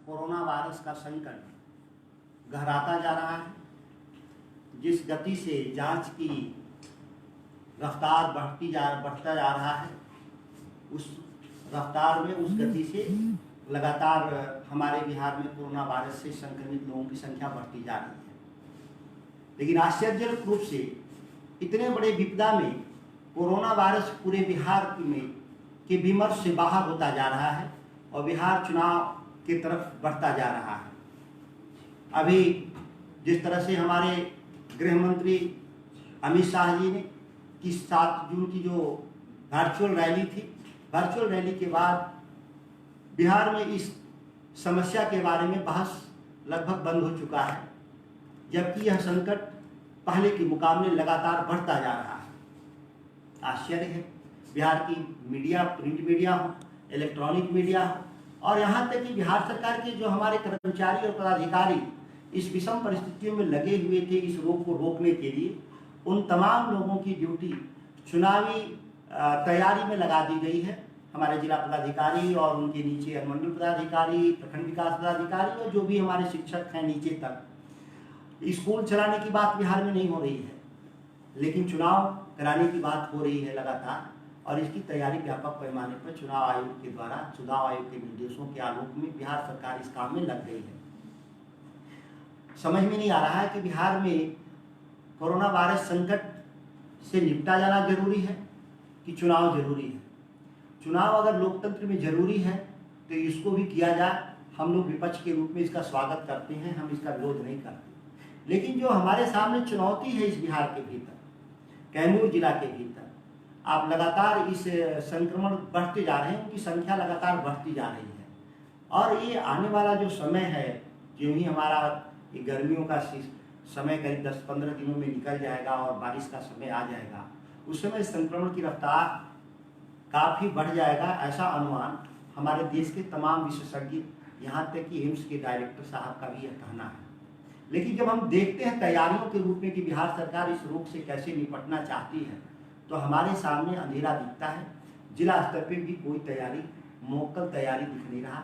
Corona virus का संकट गहराता जा रहा है। जिस गति से जांच की रफ्तार बढ़ता जा रहा है, उस रफ्तार में, उस गति से लगातार हमारे बिहार में कोरोना वायरस से संक्रमित लोगों की संख्या बढ़ती जा रही है। लेकिन आश्चर्यजनक रूप से इतने बड़े विपदा में कोरोना वायरस पूरे बिहार में के विमर्श से बाहर होता जा रहा है और बिहार चुनाव की तरफ बढ़ता जा रहा है। अभी जिस तरह से हमारे गृह मंत्री अमित शाह जी ने कि 7 जून की जो वर्चुअल रैली थी, वर्चुअल रैली के बाद बिहार में इस समस्या के बारे में बहस लगभग बंद हो चुका है, जबकि यह संकट पहले के मुकाबले लगातार बढ़ता जा रहा है। आश्चर्य है, बिहार की मीडिया, प्रिंट मीडिया हो, इलेक्ट्रॉनिक मीडिया हो, और यहाँ तक कि बिहार सरकार के जो हमारे कर्मचारी और पदाधिकारी इस विषम परिस्थितियों में लगे हुए थे इस रोग को रोकने के लिए, उन तमाम लोगों की ड्यूटी चुनावी तैयारी में लगा दी गई है। हमारे जिला पदाधिकारी और उनके नीचे अनुमंडल पदाधिकारी, प्रखंड विकास पदाधिकारी और जो भी हमारे शिक्षक हैं नीचे तक। स्कूल चलाने की बात बिहार में नहीं हो रही है, लेकिन चुनाव कराने की बात हो रही है लगातार, और इसकी तैयारी व्यापक पैमाने पर चुनाव आयोग के द्वारा, चुनाव आयोग के निर्देशों के आलोक में बिहार सरकार इस काम में लग गई है। समझ में नहीं आ रहा है कि बिहार में कोरोना वायरस संकट से निपटा जाना जरूरी है कि चुनाव जरूरी है। चुनाव अगर लोकतंत्र में जरूरी है तो इसको भी किया जाए। हम लोग विपक्ष के रूप में इसका स्वागत करते हैं, हम इसका विरोध नहीं करते। लेकिन जो हमारे सामने चुनौती है इस बिहार के भीतर, कैमूर जिला के भीतर, आप लगातार इस संक्रमण बढ़ते जा रहे हैं, उनकी संख्या लगातार बढ़ती जा रही है। और ये आने वाला जो समय है, जो ही हमारा गर्मियों का समय करीब 10-15 दिनों में निकल जाएगा और बारिश का समय आ जाएगा, उस समय संक्रमण की रफ्तार काफ़ी बढ़ जाएगा, ऐसा अनुमान हमारे देश के तमाम विशेषज्ञ, यहाँ तक कि एम्स के डायरेक्टर साहब का भी यह कहना है। लेकिन जब हम देखते हैं तैयारियों के रूप में कि बिहार सरकार इस रोग से कैसे निपटना चाहती है, तो हमारे सामने अंधेरा दिखता है। जिला स्तर पर भी कोई तैयारी, मोकल तैयारी दिख नहीं रहा।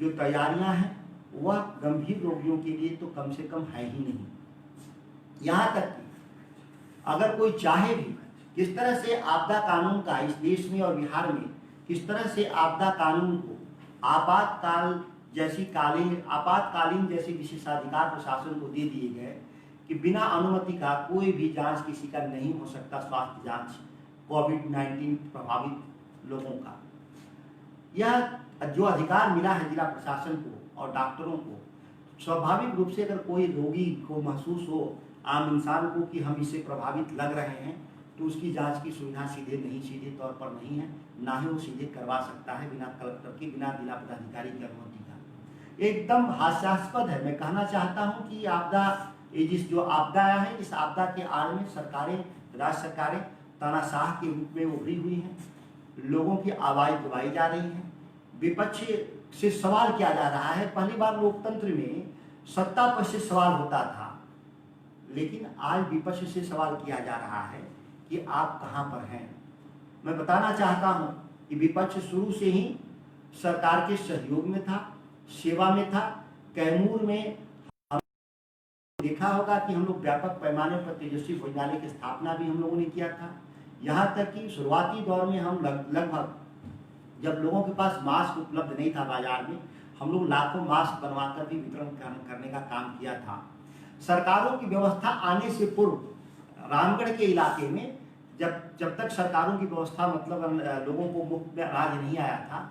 जो तैयारियां हैं वह गंभीर रोगियों के लिए तो कम से कम है ही नहीं। यहाँ तक कि अगर कोई चाहे भी, किस तरह से आपदा कानून का इस देश में और बिहार में, किस तरह से आपदा कानून को आपातकालीन जैसे विशेषाधिकार प्रशासन को दे दिए गए कि बिना अनुमति का कोई भी जांच किसी का नहीं हो सकता, स्वास्थ्य जांच कोविड-19 प्रभावित लोगों का। यह जो अधिकार मिला है जिला प्रशासन को और डॉक्टरों को, स्वाभाविक रूप से अगर कोई रोगी को महसूस हो, आम इंसान को, कि हम इससे प्रभावित लग रहे हैं, तो उसकी जांच की सुविधा सीधे तौर पर नहीं है, ना ही वो सीधे करवा सकता है बिना कलेक्टर की, बिना जिला पदाधिकारी की अनुमति का। एकदम हास्यास्पद है। मैं कहना चाहता हूं कि आपदा, जो आपदा है, इस आपदा के आड़ में सरकारें, राज्य सरकारें तानाशाह के रूप में उभरी हुई हैं। लोगों की आवाज़ दबाई जा रही है, विपक्ष से सवाल किया जा रहा है। पहली बार लोकतंत्र में सत्ता पक्ष से सवाल होता था, लेकिन आज विपक्ष से सवाल किया जा रहा है कि आप कहां पर हैं। मैं बताना चाहता हूं कि विपक्ष शुरू से ही सरकार के सहयोग में था, सेवा में था। कैमूर में देखा होगा कि हम लोग व्यापक पैमाने पर तेजस्वी भोजनालय की स्थापना भी हम लोगों ने किया था। यहाँ तक कि शुरुआती दौर में हम लगभग, जब लोगों के पास मास्क उपलब्ध नहीं था बाजार में, हम लोग लाखों मास्क बनवाकर भी वितरण करने का काम किया था। सरकारों की व्यवस्था आने से पूर्व रामगढ़ के इलाके में जब तक सरकारों की व्यवस्था, मतलब लोगों को मुफ्त में अनाज नहीं आया था,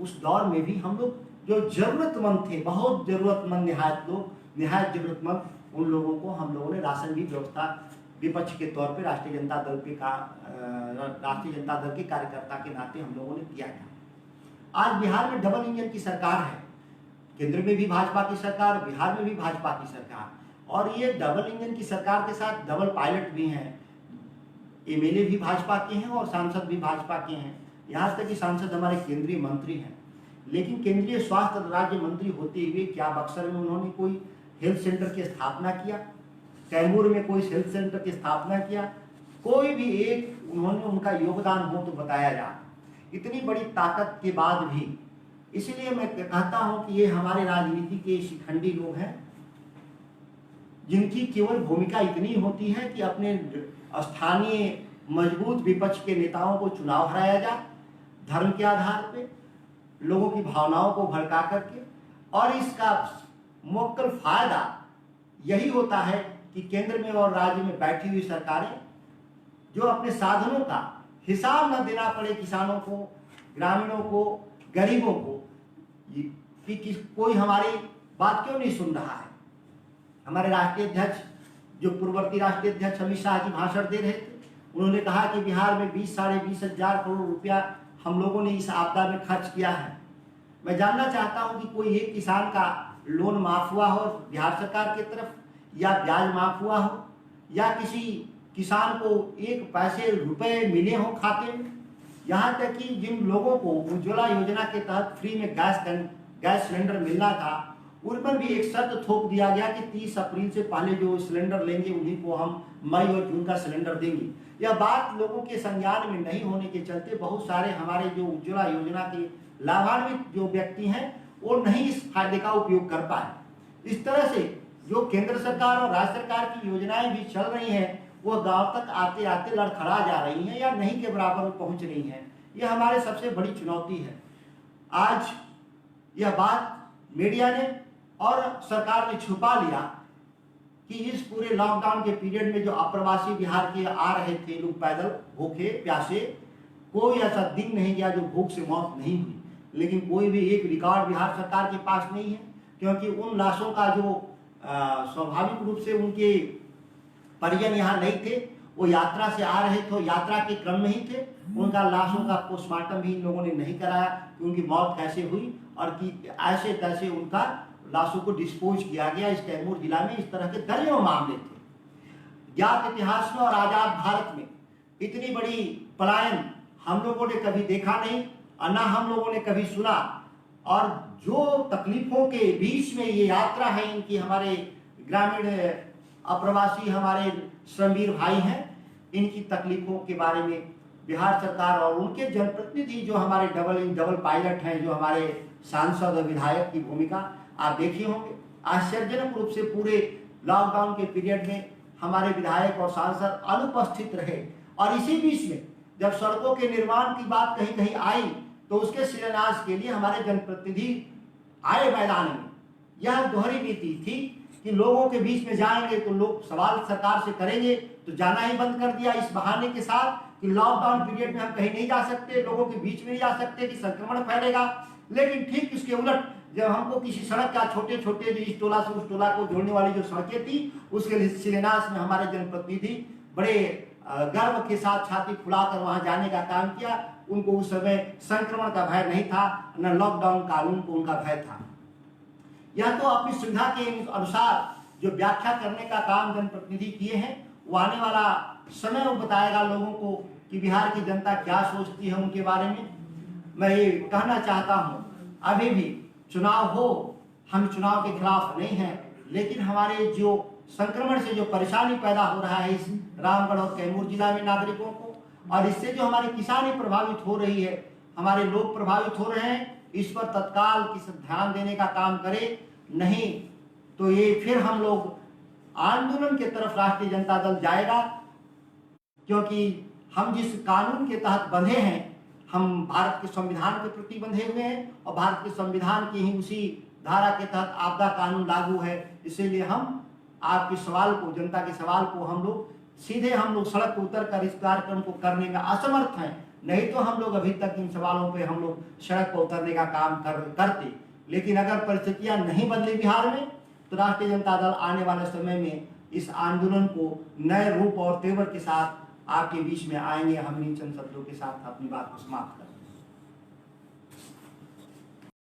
उस दौर में भी हम लोग जो जरूरतमंद थे, बहुत जरूरतमंद, निहायत जरूरतमंद, उन लोगों को हम लोगों ने राशन भी व्यवस्था विपक्ष के तौर पे राष्ट्रीय जनता दल के कार्यकर्ता के नाते हम लोगों ने किया था। आज बिहार में डबल इंजन की सरकार है, केंद्र में भी भाजपा की सरकार, बिहार में भी भाजपा की सरकार, और ये डबल इंजन की सरकार के साथ डबल पायलट भी हैं। एमएलए भी भाजपा के हैं और सांसद भी भाजपा के हैं। यहाँ तक कि सांसद हमारे केंद्रीय मंत्री हैं। लेकिन केंद्रीय स्वास्थ्य राज्य मंत्री होते हुए क्या बक्सर में उन्होंने कोई हेल्थ सेंटर की स्थापना किया? कैमूर में कोई हेल्थ सेंटर की स्थापना किया? कोई भी एक उन्होंने, उनका योगदान हो तो बताया जाए। इतनी बड़ी ताकत के बाद भी इसीलिए मैं कहता हूं कि ये हमारे राजनीति के शिखंडी लोग हैं, जिनकी केवल भूमिका इतनी होती है कि अपने स्थानीय मजबूत विपक्ष के नेताओं को चुनाव हराया जाए धर्म के आधार पे, लोगों की भावनाओं को भड़का करके, और इसका मोक्कल फायदा यही होता है कि केंद्र में और राज्य में बैठी हुई सरकारें जो अपने साधनों का हिसाब न देना पड़े किसानों को, ग्रामीणों को, गरीबों को, कि कोई हमारी बात क्यों नहीं सुन रहा है। हमारे राष्ट्रीय अध्यक्ष, जो पूर्ववर्ती राष्ट्रीय अध्यक्ष अमित शाह जी भाषण दे रहे थे, उन्होंने कहा कि बिहार में 20-20.5 करोड़ रुपया हम लोगों ने इस आपदा में खर्च किया है। मैं जानना चाहता हूं कि कोई एक किसान का लोन माफ हुआ हो बिहार सरकार की तरफ, या ब्याज माफ हुआ हो, या किसी किसान को एक पैसे रुपए मिले हो खाते में। यहाँ तक कि जिन लोगों को उज्ज्वला योजना के तहत फ्री में गैस सिलेंडर मिलना था, उन पर भी एक शर्त थोप दिया गया कि 30 अप्रैल से पहले जो सिलेंडर लेंगे उन्हीं को हम मई और जून का सिलेंडर देंगे। यह बात लोगों के संज्ञान में नहीं होने के चलते बहुत सारे हमारे जो उज्ज्वला योजना के लाभान्वित जो व्यक्ति हैं वो नहीं इस फायदे का उपयोग कर पाए। इस तरह से जो केंद्र सरकार और राज्य सरकार की योजनाएं भी चल रही हैं, वो गांव तक आते आते लड़खड़ा जा रही हैं या नहीं के बराबर पहुंच रही हैं। यह हमारे सबसे बड़ी चुनौती है। आज यह बात मीडिया ने और सरकार ने छुपा लिया कि इस पूरे लॉकडाउन के पीरियड में जो अप्रवासी बिहार के आ रहे थे लोग पैदल भूखे प्यासे, कोई ऐसा दिन नहीं गया जो भूख से मौत नहीं हुई। लेकिन कोई भी एक रिकॉर्ड बिहार सरकार के पास नहीं है, क्योंकि उन लाशों का जो स्वाभाविक रूप से उनके परिजन यहाँ नहीं थे, वो यात्रा से आ रहे थे, यात्रा के क्रम में ही थे, उनका लाशों का पोस्टमार्टम भी इन लोगों ने नहीं कराया कि उनकी मौत कैसे हुई और कि ऐसे तैसे उनका लाशों को डिस्पोज किया गया। इस कैमूर जिला में इस तरह के दर्जनों मामले थे। ज्ञात इतिहास में और आजाद भारत में इतनी बड़ी पलायन हम लोगों ने कभी देखा नहीं और ना हम लोगों ने कभी सुना। और जो तकलीफों के बीच में ये यात्रा है इनकी, हमारे ग्रामीण अप्रवासी हमारे श्रमवीर भाई हैं, इनकी तकलीफों के बारे में बिहार सरकार और उनके जनप्रतिनिधि जो हमारे डबल पायलट हैं, जो हमारे सांसद और विधायक की भूमिका आप देखे होंगे। आश्चर्यजनक रूप से पूरे लॉकडाउन के पीरियड में हमारे विधायक और सांसद अनुपस्थित रहे, और इसी बीच में जब सड़कों के निर्माण की बात कहीं कहीं आई तो उसके शिलान्यास के लिए हमारे जनप्रतिनिधि आए मैदान में। यह दोहरी नीति थी कि लोगों के बीच में जाएंगे तो लोग सवाल सरकार से करेंगे, तो जाना ही बंद कर दिया इस बहाने के साथ कि लॉकडाउन पीरियड में हम कहीं नहीं जा सकते, लोगों के बीच में नहीं जा सकते कि संक्रमण फैलेगा। लेकिन ठीक इसके उलट जब हमको किसी सड़क का छोटे छोटे जो इस टोला से उस टोला को जोड़ने वाली जो सड़कें थी, उसके शिलान्यास में हमारे जनप्रतिनिधि बड़े गर्व के साथ छाती फुलाकर वहां जाने का काम किया। उनको उस समय संक्रमण का भय नहीं था, न लॉकडाउन कानून को उनका भय था। यह तो अपनी सुविधा के अनुसार जो व्याख्या करने का काम जनप्रतिनिधि किए हैं, वो आने वाला समय वो बताएगा लोगों को कि बिहार की जनता क्या सोचती है उनके बारे में। मैं ये कहना चाहता हूँ, अभी भी चुनाव हो, हम चुनाव के खिलाफ नहीं हैं, लेकिन हमारे जो संक्रमण से जो परेशानी पैदा हो रहा है इस रामगढ़ और कैमूर जिला में नागरिकों को, और इससे जो हमारी किसानी प्रभावित हो रही है, हमारे लोग प्रभावित हो रहे हैं, इस पर तत्काल ध्यान देने का काम करे। नहीं तो ये फिर हम लोग आंदोलन के तरफ राष्ट्रीय जनता दल जाएगा, क्योंकि हम जिस कानून के तहत बंधे हैं, हम भारत के संविधान के प्रति बंधे हुए हैं और भारत के संविधान की ही उसी धारा के तहत आपदा कानून लागू है। इसीलिए हम आपके सवाल को, जनता के सवाल को हम लोग सीधे हम लोग सड़क पर उतर कर इस कार्यक्रम को करने में असमर्थ हैं। नहीं तो हम लोग अभी तक इन सवालों पे हम लोग सड़क पर उतरने का काम करते। लेकिन अगर परिस्थितियां नहीं बदली बिहार में, तो राष्ट्रीय जनता दल आने वाले समय में इस आंदोलन को नए रूप और तेवर के साथ आपके बीच में आएंगे। हम इन चंद शब्दों के साथ अपनी बात को समाप्त करें।